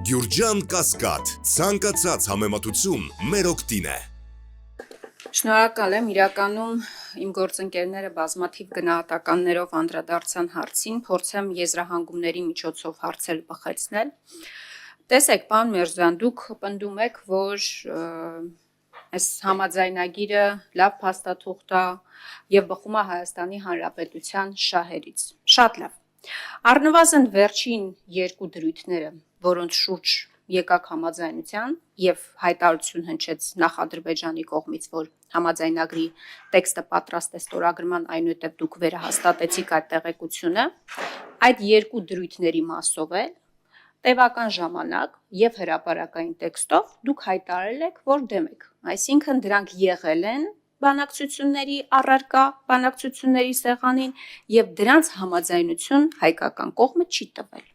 Գյուրջան Կասկադ, ցանկացած համեմատություն մեր օգտին է։ Շնորհակալ եմ, իրականում իմ գործընկերները բազմաթիվ գնահատականներով անդրադարձան հարցին, փորձեմ եզրահանգումների միջոցով հարցերը բխեցնել։ Տեսեք, պարոն Միրզոյան, դուք պնդում եք, որ այս համաձայնագիրը լավ փաստաթուղթ է եւ բխում է Հայաստանի Հանրապետության շահերից։ Շատ լավ։ Առնվազն վերջին երկու դրույթները, որոնց շուրջ եկաք համաձայնության եւ հայտարարություն հնչեց Նախադրբեջանի կողմից, որ համաձայնագրի տեքստը պատրաստ է ստորագրման, այնուհետև դուք վերահաստատեցիք այդ տեղեկությունը, այդ երկու դրույթների մասով է տևական ժամանակ եւ հրապարակային տեքստով դուք հայտարարել եք, որ դեմ եք, այսինքն դրանք եղել են բանակցությունների առարկա, բանակցությունների սեղանին եւ դրանց համաձայնություն հայկական կողմը չի տվել։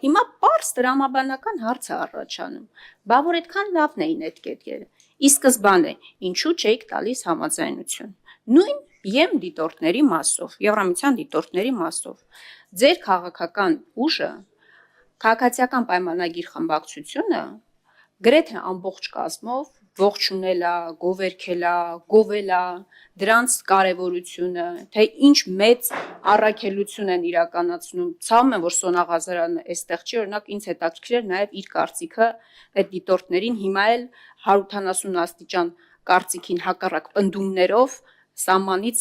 Հիմա պարզ տրամաբանական հարց է առաջանում, բա որ այդքան լավն էին այդ կետերը, ի սկզբանե ինչու չէիք տալիս համաձայնություն, նույն ԵՄ դիտորդների մասով, Եվրամիության դիտորդների մասով, ձեր քաղաքական ուժը, քաղաքացիական պայմանագիր խմբակցությունը գրեթե ամբողջ կազմով ողջունել է, գովերգել է, գովել է դրանց կարևորությունը, թե ինչ մեծ առաքելություն են իրականացնում։ Ցավում եմ, որ Սոնա Ղազարյանը այստեղ չի, օրինակ ինձ հետաքրքիր էր նաև իր կարծիքը այդ դիտորդներին հիմա էլ 180 աստիճան կարծիքին հակառակ պնդումներով սահմանից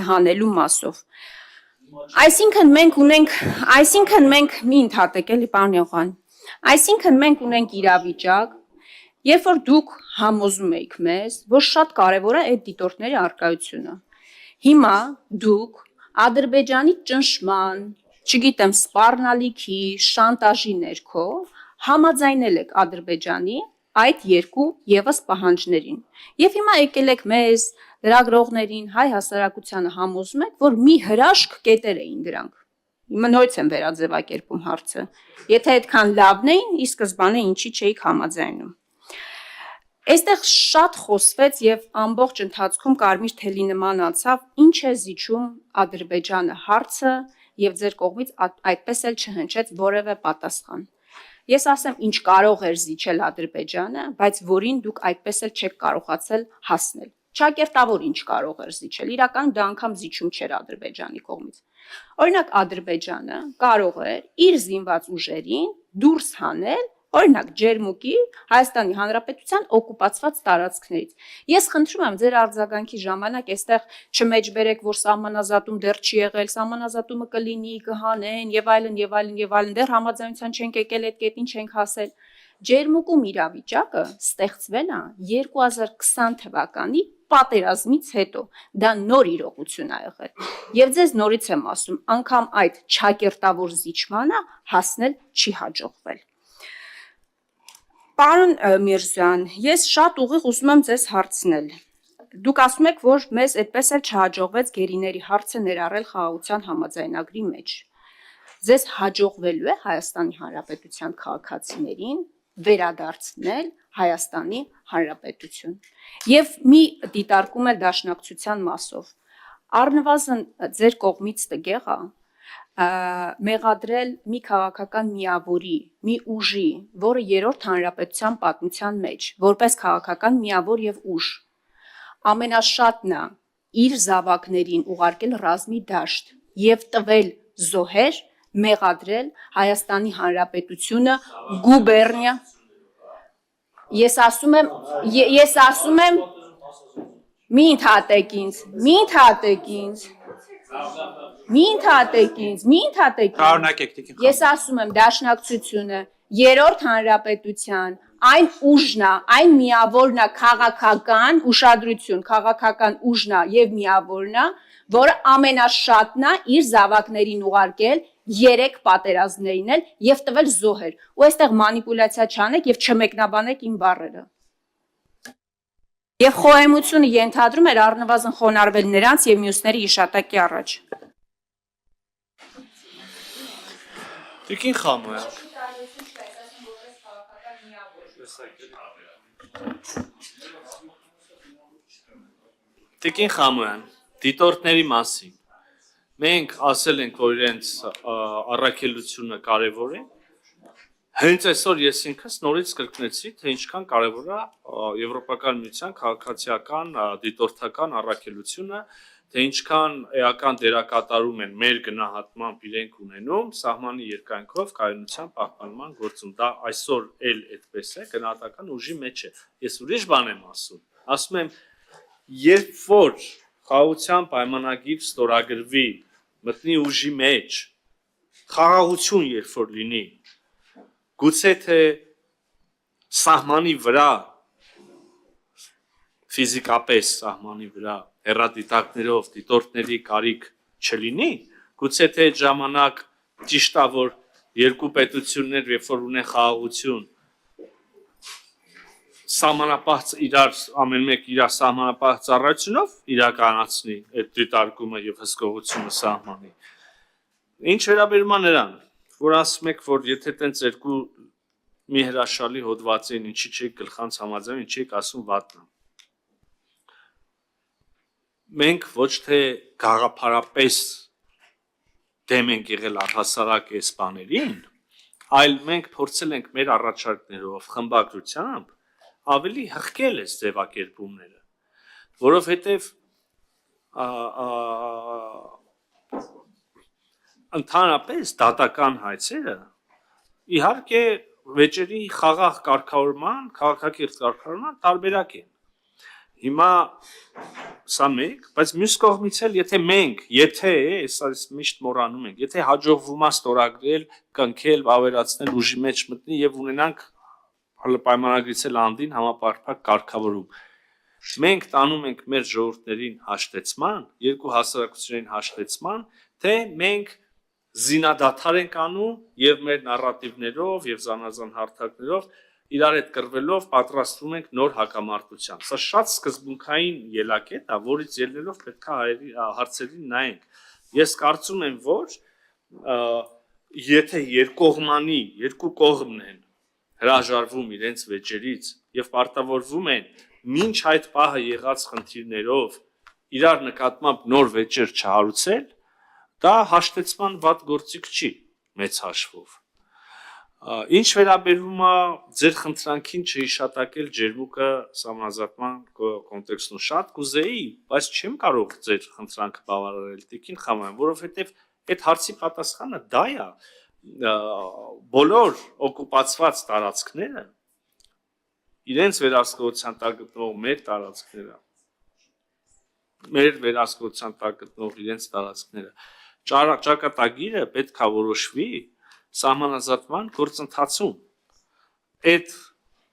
հանելու մասով։ Այսինքն մենք մի ընդհատեք էլի պարոն Եղան։ Այսինքն մենք ունենք իրավիճակ, երբ որ դուք համոզում եք մեզ, որ շատ կարևոր է այդ դիտորդների առկայությունը։ Հիմա դուք Ադրբեջանի ճնշման, չգիտեմ, սպառնալիքի, շանտաժի ներքո համաձայնել եք Ադրբեջանի այդ երկու եւս պահանջներին։ Եվ հիմա եկել եք մեզ, լրագրողներին, հայ հասարակությանը համոզում եք, որ մի հրաշք կետեր էին դրանք։ Հիմա նորից եմ վերաձևակերպում հարցը։ Եթե այդքան լավն էին, ի սկզբանե ինչի չէիք համաձայնում։ Այստեղ շատ խոսվեց եւ ամբողջ ընթացքում կարմիր թելի նման անցավ, ինչ է զիջում Ադրբեջանը հարցը եւ ձեր կողմից այդպես էլ չհնչեց որևէ պատասխան։ Ես ասեմ, ինչ կարող էր զիջել Ադրբեջանը, բայց որին դուք այդպես էլ չեք կարողացել հասնել։ Ճակերտավոր ինչ կարող էր զիջել, իրական դա անգամ զիջում չէր Ադրբեջանի կողմից։ Օրինակ Ադրբեջանը կարող էր իր զինված ուժերին դուրս հանել, օրինակ Ջերմուկի Հայաստանի Հանրապետության օկուպացված տարածքներից։ Ես խնդրում եմ ձեր արձագանքի ժամանակ այստեղ չմեջբերեք, որ սահմանազատում դեռ չի եղել, սահմանազատումը կլինի, կհանեն եւ այլն եւ այլն եւ այլն, դեռ համաձայնության չենք եկել, այդ կետին չենք հասել։ Ջերմուկում իրավիճակը ստեղծվել է 2020 թվականի պատերազմից հետո, դա նոր իրողություն է եղել։ Եվ ձեզ նորից եմ ասում, անգամ այդ ճակերտավոր զիջմանը հասնել չի հաջողվել։ Պարոն Միրզոյան, ես շատ ուղիղ ուզում եմ ձեզ հարցնել։ Դուք ասում եք, որ մեզ այդպես էլ չհաջողվեց գերիների հարցը ներառել խաղաղության համաձայնագրի մեջ։ Ձեզ հաջողվելու է Հայաստանի Հանրապետության քաղաքացիներին վերադարձնել Հայաստանի Հանրապետություն։ Եվ մի դիտարկում է դաշնակցության մասով։ Առնվազն ձեր կողմից տգեղ է մեղադրել մի քաղաքական միավորի, մի ուժի, որը երրորդ հանրապետության պատմության մեջ, որպես քաղաքական միավոր եւ ուժ, ամենաշատն է իր զավակներին ուղարկել ռազմի դաշտ եւ տվել զոհեր, մեղադրել Հայաստանի Հանրապետությունը գուբերնիա։ Ես ասում եմ, մի ընդհատեք ինձ։ Ես ասում եմ դաշնակցությունը, երրորդ հանրապետության, այն ուժն է, այն միավորն է քաղաքական ուշադրություն, քաղաքական ուժն է եւ միավորն է, որը ամենաշատն է իր զավակներին ուղարկել 3 պատերազմներին էլ եւ տվել զոհեր։ Ու այստեղ մանիպուլյացիա չանեք եւ չմեկնաբանեք իմ բառերը։ Եվ խոհեմությունը ենթադրում էր առնվազն խոնարհվել նրանց եւ մյուսների իշատակի առաջ։ Տիկին Խամոյան։ Տիկին Խամոյան, դիտորդների մասին։ Մենք ասել ենք, որ իրենց առաքելությունը կարևոր է, Հենց այսօր ես ինքս նորից կրկնեցի, թե ինչքան կարևոր է Եվրոպական միության քաղաքացիական դիտորդական առաքելությունը, թե ինչքան էական դերակատարում են մեր գնահատմամբ իրենք ունենում սահմանի երկայնքով կայունության պահպանման գործում։ Դա այսօր էլ այդպես է, գնահատական ուժի մեջ է։ Ես ուրիշ բան եմ ասում եմ, երբ որ խաղաղության պայմանագիր ստորագրվի, մտնի ուժի մեջ, խաղաղություն երբ որ լինի, գուցե թե սահմանի վրա, ֆիզիկապես սահմանի վրա, հեռադիտակներով դիտորդների կարիք չլինի, գուցե թե այդ ժամանակ ճիշտ է, որ երկու պետություններ, երբ որ ունեն խաղաղություն, սահմանապահ իրար ամեն մեկ իր սահմանապահ ծառայությունով իրականացնի այդ դիտարկումը եւ հսկողությունը սահմանի։ Ինչ վերաբերում է նրան, որ ասում եք, որ եթե տենց երկու մի հրաշալի հոդվածին ինչի չի գլխանց համաձայն, ինչի եք ասում վատնա։ Մենք ոչ թե գաղափարապես դեմ ենք եղել առհասարակ այս բաներին, այլ մենք փորձել ենք մեր առաջարկներով, խմբագրությամբ ավելի հղկել այս ձևակերպումները, որովհետև ընդհանրապես դատական հայցերը իհարկե վեճերի խաղաղ կարգավորման, քաղաքակիրթ կարգավորման տարբերակ են։ Հիմա սա մեկ, բայց մյուս կողմից էլ եթե միշտ մոռանում ենք, եթե հաջողվում է ստորագրել, կնքել, ավերացնել ուժի մեջ մտնի եւ ունենանք պայմանագրից էլ անդին համապարփակ կարգավորում։ Մենք տանում ենք մեր ժողովուրդներին հաշտեցման, երկու հասարակություններին հաշտեցման, թե մենք զինադադար ենք անում եւ մեր նարատիվներով եւ զանազան հարթակներով իրար հետ կռվելով պատրաստվում ենք նոր հակամարտության։ Սա շատ սկզբունքային ելակետ է, որից ելնելով պետք է հարցերին նայենք։ Ես կարծում եմ, որ եթե երկու կողմն են հրաժարվում իրենց վեճերից եւ պարտավորվում են մինչ այդ պահը եղած խնդիրներով իրար նկատմամբ նոր վեճեր չհարուցել, դա հաշտեցման վատ գործիք չի մեծ հաշվով։ Ինչ վերաբերում է ձեր խնդրանքին չհիշատակել ջերմուկը սահմանազատման կոնտեքստում, շատ կուզեի, բայց չեմ կարող ձեր խնդրանքը բավարարել, տիկին Խամոյան, որովհետև այդ հարցի պատասխանը դա է, բոլոր օկուպացված տարածքները, իրենց վերահսկողության տակ գտնող մեր տարածքները, մեր վերահսկողության տակ գտնող իրենց տարածքները, ճակատագիրը պետք է որոշվի սահմանազատման գործընթացում։ Այդ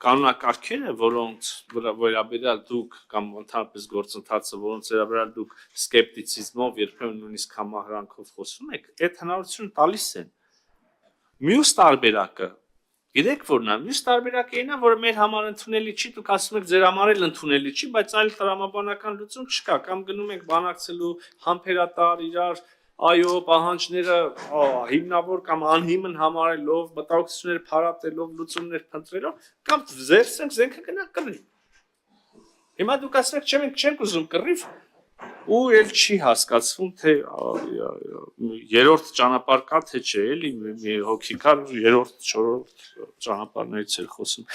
կանոնակարգերը, որոնց վերաբերյալ դուք կամ ընդհանրապես գործընթացը, որոնց վերաբերյալ դուք սկեպտիցիզմով, երբեմն նույնիսկ համահրանքով խոսում եք, այդ հնարավորությունը տալիս են։ Մյուս տարբերակը, գիտեք որն է, մյուս տարբերակը այն է, որ մեր համար ընդունելի չի, դուք ասում եք ձեր համար էլ ընդունելի չի, բայց այլ տրամաբանական լուծում չկա, կամ գնում եք բանակցելու համբերատար իրար այո, պահանջները հիմնավոր կամ անհիմն համարելով, մտահոգությունները փարատելով, լուծումներ փնտրելով, կամ զերծենք զենքը գնա կռի։ Հիմա դուք ասում եք, մենք չենք ուզում կռիվ, ու էլ չի հասկացվում, թե երրորդ ճանապարհ կա, թե չէ, էլի մի հոգիկար երրորդ, չորրորդ ճանապարհներից էր խոսում։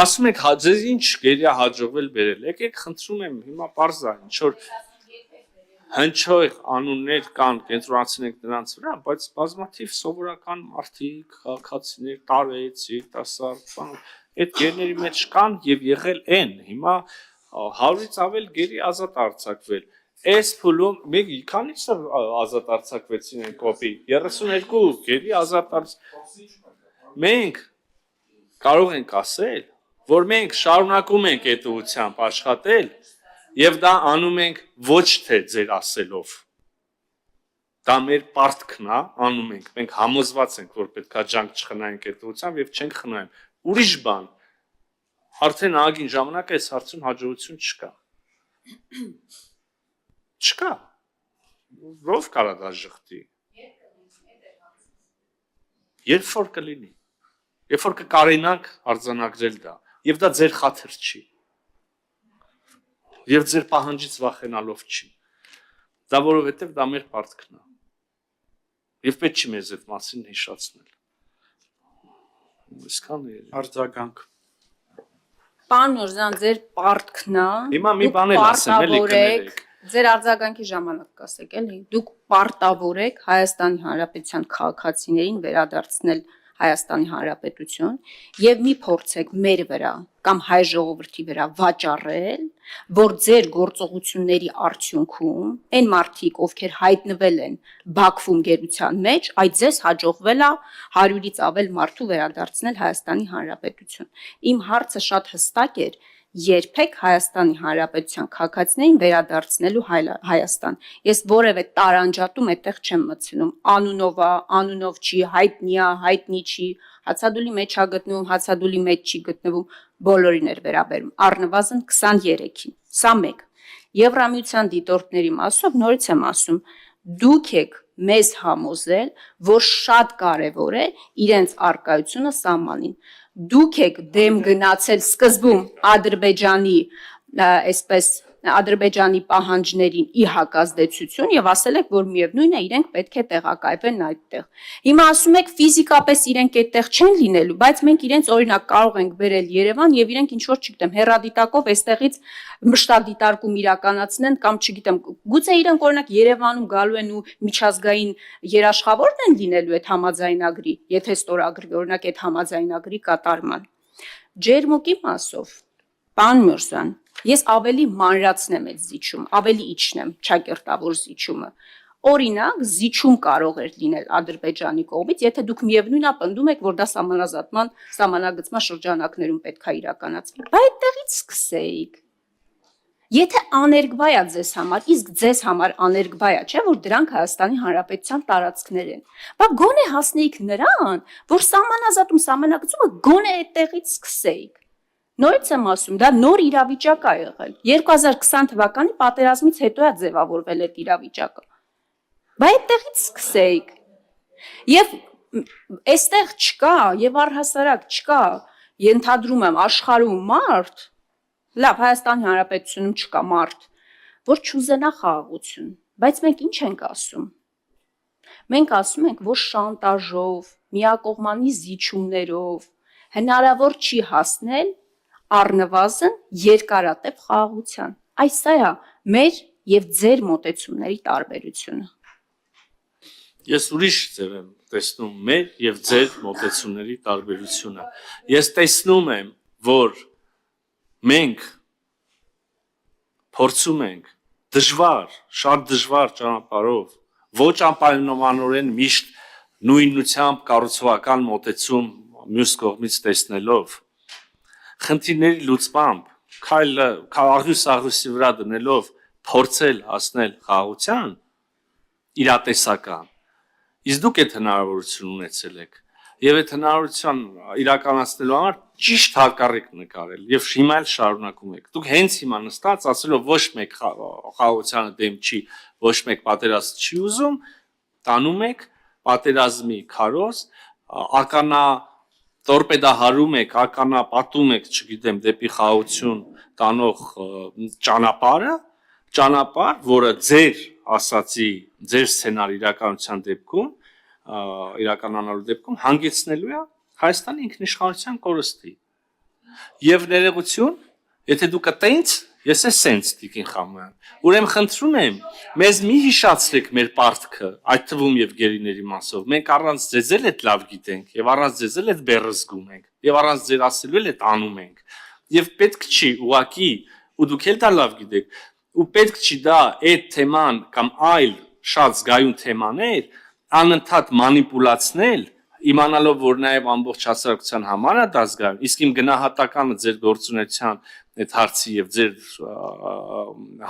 Ասում եք, ձեզ ինչ գերիա հաջողվել բերել։ Եկեք խնդրում եմ, հիմա պարզ է, ինչ որ հնչող անուններ կան, կենտրոնացնենք նրանց վրա, բայց բազմաթիվ սովորական մարդիկ, քաղաքացիներ, տարեցիկ, տասար, այդ գերների մեջ կան եւ եղել են։ Հիմա 100-ից ավել գերի ազատ արձակվել։ Այս փուլում մենք քանիսը ազատ արձակվեցին են կոպի 32 գերի ազատ Մենք կարող ենք ասել, որ մենք շարունակում ենք այդ ուղղությամբ աշխատել եւ դա անում ենք ոչ թե ձեր ասելով։ Դա մեր պարտքն է, անում ենք։ Մենք համոզված ենք, որ պետքա ջանք չխնայենք այդ ուղղությամբ եւ չենք խնայում։ Ուրիշ բան, արդեն ագին ժամանակ այս հարցում հաջողություն չկա։ Չկա։ Ով կարա դա ժխտի։ Երբ որ կլինի։ Երբ որ կկարենանք արձանագրել դա, եւ դա ձեր խաթր չի։ Եվ ձեր պահանջից վախենալով չի։ Դա որովհետև դա մեր պարտքն է։ Եվ պետք չի մեզ այդ մասին հիշացնել։ Այսքան է։ Արձագանք։ Պարոն Նորզյան, ձեր պարտքն է։ Հիմա մի բան էլ ասեմ, էլի կներեք։ Ձեր արձագանքի ժամանակ կասեք, էլի։ Դուք պարտավոր եք Հայաստանի Հանրապետության քաղաքացիներին վերադարձնել Հայաստանի Հանրապետություն եւ մի փորձեք մեր վրա կամ հայ ժողովրդի վրա վաճառել, որ ձեր գործողությունների արդյունքում այն մարդիկ, ովքեր հայտնվել են Բաքվում գերության մեջ, այդ ձեզ հաջողվել է 100-ից ավել մարդու վերադարձնել Հայաստանի Հանրապետություն։ Իմ հարցը շատ հստակ էր. երբեք Հայաստանի Հանրապետության քաղաքացիներին վերադարձնելու Հայաստան։ Ես որևէ տարանջատում այդտեղ չեմ մտցնում։ Անունով չի, հայտնի է, հայտնի չի, հացադուլի մեջ է գտնվում, հացադուլի մեջ չի գտնվում, բոլորին էր վերաբերում։ Առնվազն 23-ին։ Սա մեկ։ Եվրամիության դիտորդների մասով նորից եմ ասում, դուք եք մեզ համոզել, որ շատ կարևոր է իրենց արկայությունը սահմանին։ Դուք եք դեմ գնացել սկզբում Ադրբեջանի պահանջներին ի հակազդեցություն եւ ասել եք, որ միևնույն է իրենք պետք է տեղակայվեն այդտեղ։ Հիմա ասում եք ֆիզիկապես իրենք այդտեղ չեն լինելու, բայց մենք իրենց օրինակ կարող ենք բերել Երևան եւ իրենք ինչ որ չգիտեմ, հեռադիտակով այստեղից մշտադիտարկում իրականացնեն կամ չգիտեմ, գուցե իրենք օրինակ Երևանում գալու են ու միջազգային երաշխավորն են լինելու այդ համաձայնագրի, եթե ստորագրվի օրինակ այդ համաձայնագրի կատարման։ Ջերմուկի մասով, պարոն Մուրզյան, ես ավելի մանրացնեմ այդ զիջում, ավելի իջնեմ ճակերտավոր զիջումը։ Օրինակ, զիջում կարող էր լինել Ադրբեջանի կողմից, եթե դուք միևնույնն պնդում եք, որ դա սահմանագծման շրջանակներում պետք է իրականացվի։ Բայց այդտեղից սկսեիք։ Եթե աներկբա է ձեզ համար, իսկ ձեզ համար աներկբա է, չէ՞ որ դրանք Հայաստանի Հանրապետության տարածքներ են։ Բա գոնե հասնեիք նրան, որ սահմանագծումը գոնե այդտեղից սկսեիք։ Նորից եմ ասում, դա նոր իրավիճակ է եղել։ 2020 թվականի պատերազմից հետո է ձևավորվել այդ իրավիճակը։ Բայց այդտեղից սկսեիք։ Եվ այստեղ չկա, եւ առհասարակ չկա, ենթադրում եմ աշխարհում մարդ, լավ, Հայաստանի Հանրապետությունում չկա մարդ, որ չուզենա խաղաղություն, բայց մենք ինչ ենք ասում։ Մենք ասում ենք, որ շանտաժով, միակողմանի զիջումներով հնարավոր չի հասնել առնվազն երկարատև խաղաղության։ Այս սա է մեր եւ ձեր մոտեցումների տարբերությունը։ Ես ուրիշ ձև եմ տեսնում մեր եւ ձեր մոտեցումների տարբերությունը։ Ես տեսնում եմ, որ մենք փորձում ենք շատ դժվար ճանապարհով, ոչ անպայմանորեն միշտ նույնությամբ կառուցողական մոտեցում մյուս կողմից տեսնելով, խնդիրների լուծմամբ, աղյուսի վրա դնելով փորձել հասնել խաղաղության իրատեսական, իսկ դուք այդ հնարավորություն ունեցել եք եւ այդ հնարավորության իրականացնելու համար ճիշտ հակառակ նկարել եւ հիմա էլ շարունակում եք։ Դուք հենց հիմա նստած ասելով ոչ մեկ խաղաղությանը դեմ չի, ոչ մեկ պատերազմ չի ուզում, տանում եք պատերազմի քարոզ, ականա տորպեդահարում եք, ականա պատում եք, չգիտեմ, դեպի խաղաղություն տանող ճանապարհ, որը ձեր ասացի, ձեր սցենար իրականության դեպքում, իրականանալու դեպքում հանգեցնելու է Հայաստանի ինքնիշխանության կորստի։ Եվ ներողություն, եթե դուք տենց, ես է սենց Տիկին Խամոյան։ Ուրեմն խնդրում եմ, մեզ մի հիշացրեք մեր պարտքը, այդ թվում եւ գերիների մասով։ Մենք առանց ձեզ էլ այդ լավ գիտենք, եւ առանց ձեզ էլ այդ բեռը զգում ենք, եւ առանց ձեր ասելու էլ այդ անում ենք։ Եվ պետք չի ուղակի, ու դուք էլ դա լավ գիտեք, ու պետք չի դա այդ թեման կամ այլ շատ զգայուն թեմաներ անընդհատ մանիպուլացնել, իմանալով, որ նաև ամբողջ հասարակության համար է դա զգայուն, իսկ իմ գնահատականը ձեր գործունեության այդ հարցի եւ ձեր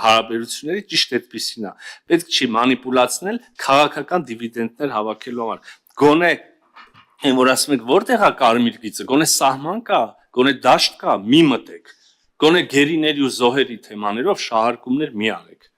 հարաբերությունների ճիշտ այդպեսին է։ Պետք չի մանիպուլացնել քաղաքական դիվիդենդներ հավաքելու համար։ Գոնե այն որ ասում եք որտեղ է կարմիր գիծը, գոնե սահման կա, գոնե դաշտ կա, մի մտեք։ Գոնե գերիների ու զոհերի թեմաներով շահարկումներ մի արեք։